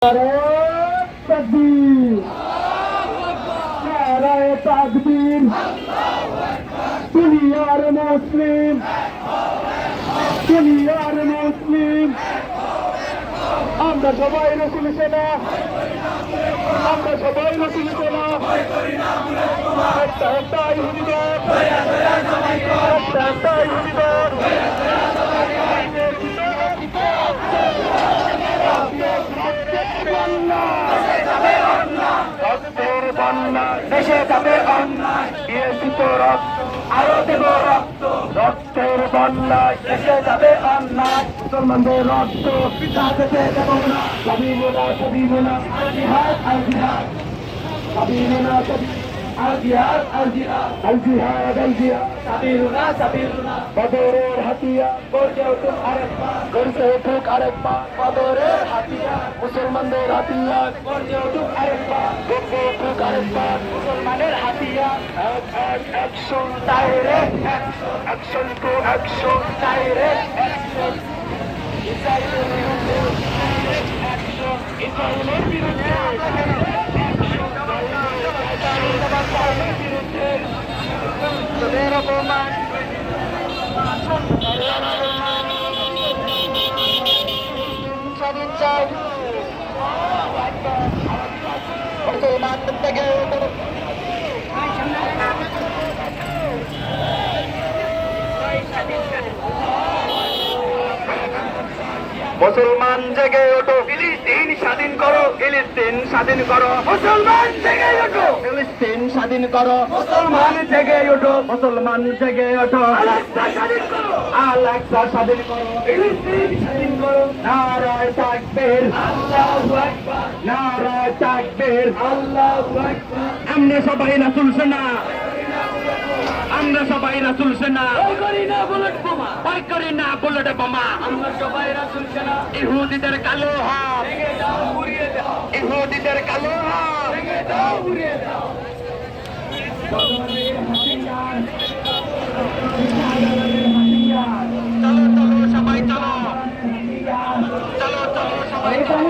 তাকবীর, নারায়ে তাকবীর। দুনিয়ার মুসলিম, দুনিয়ার মুসলিম, আমরা সবাই রসুল সেনা, আমরা সবাই রসুল সেনা। একটা একটা ইহুদিদের, একটা একটা ইহুদিদের। রক্তের বন্যা দেশে যাবে অন্যায়, দিয়েছি তো রক্ত আরো দেব রক্ত। রক্তের বন্যায় দেশে যাবে অন্যায়, মুসলমানদের রক্ত পিতা যেতে দেব না। সাবিলুনা সাবিলুনা আল জিহাদ আল জিহাদ, সাবিলুনা আল জিহাদ আল জিহাদ, আল জিহাদ আল জিহাদ। সাবিলুনা সাবিলুনা বদরের হাতিয়ার গর্জে উঠুক আরেকবার, গর্জে উঠুক আরেকবার। বদরের হাতিয়ার মুসলমানদের হাতিয়ার গর্জে উঠুক আরেকবার, গর্জে উঠুক আরেকবার। মুসলমানের হাতিয়ার এক এক action, direct action, action to action, direct action. ইসরায়েলের বিরুদ্ধে অ্যাকশন, ইসরায়েলের বিরুদ্ধে অ্যাকশন, ইসরায়েলের বিরুদ্ধে তোদের অপমান, স্বাধীন চাই। মুসলমান থেকে মুসলমান জেগে ওঠো, ফিলিস্তিন স্বাধীন করো, ফিলিস্তিন স্বাধীন করো। মুসলমান জেগে ওঠো, ফিলিস্তিন স্বাধীন করো। মুসলমান জেগে ওঠো, মুসলমান জেগে ওঠো। আল-আকসা স্বাধীন করো, আল-আকসা স্বাধীন করো, ফিলিস্তিন স্বাধীন করো। নারায়ে তাকবীর, আল্লাহু আকবার, নারায়ে তাকবীর, আল্লাহু আকবার। আমরা সবাই রাসূল সেনা, আমরা সবাই রাসূল সেনা। ভয় করি না বুলেট বোমা, ভয় করি না বুলেট বোমা। আমরা সবাই রাসূল সেনা। ইহুদিদের কালো হাত ভেঙে দাও, উড়িয়ে দাও। ইহুদিদের কালো হাত ভেঙে দাও, উড়িয়ে দাও। চলো চলো সবাই চলো, চলো চলো সবাই চলো।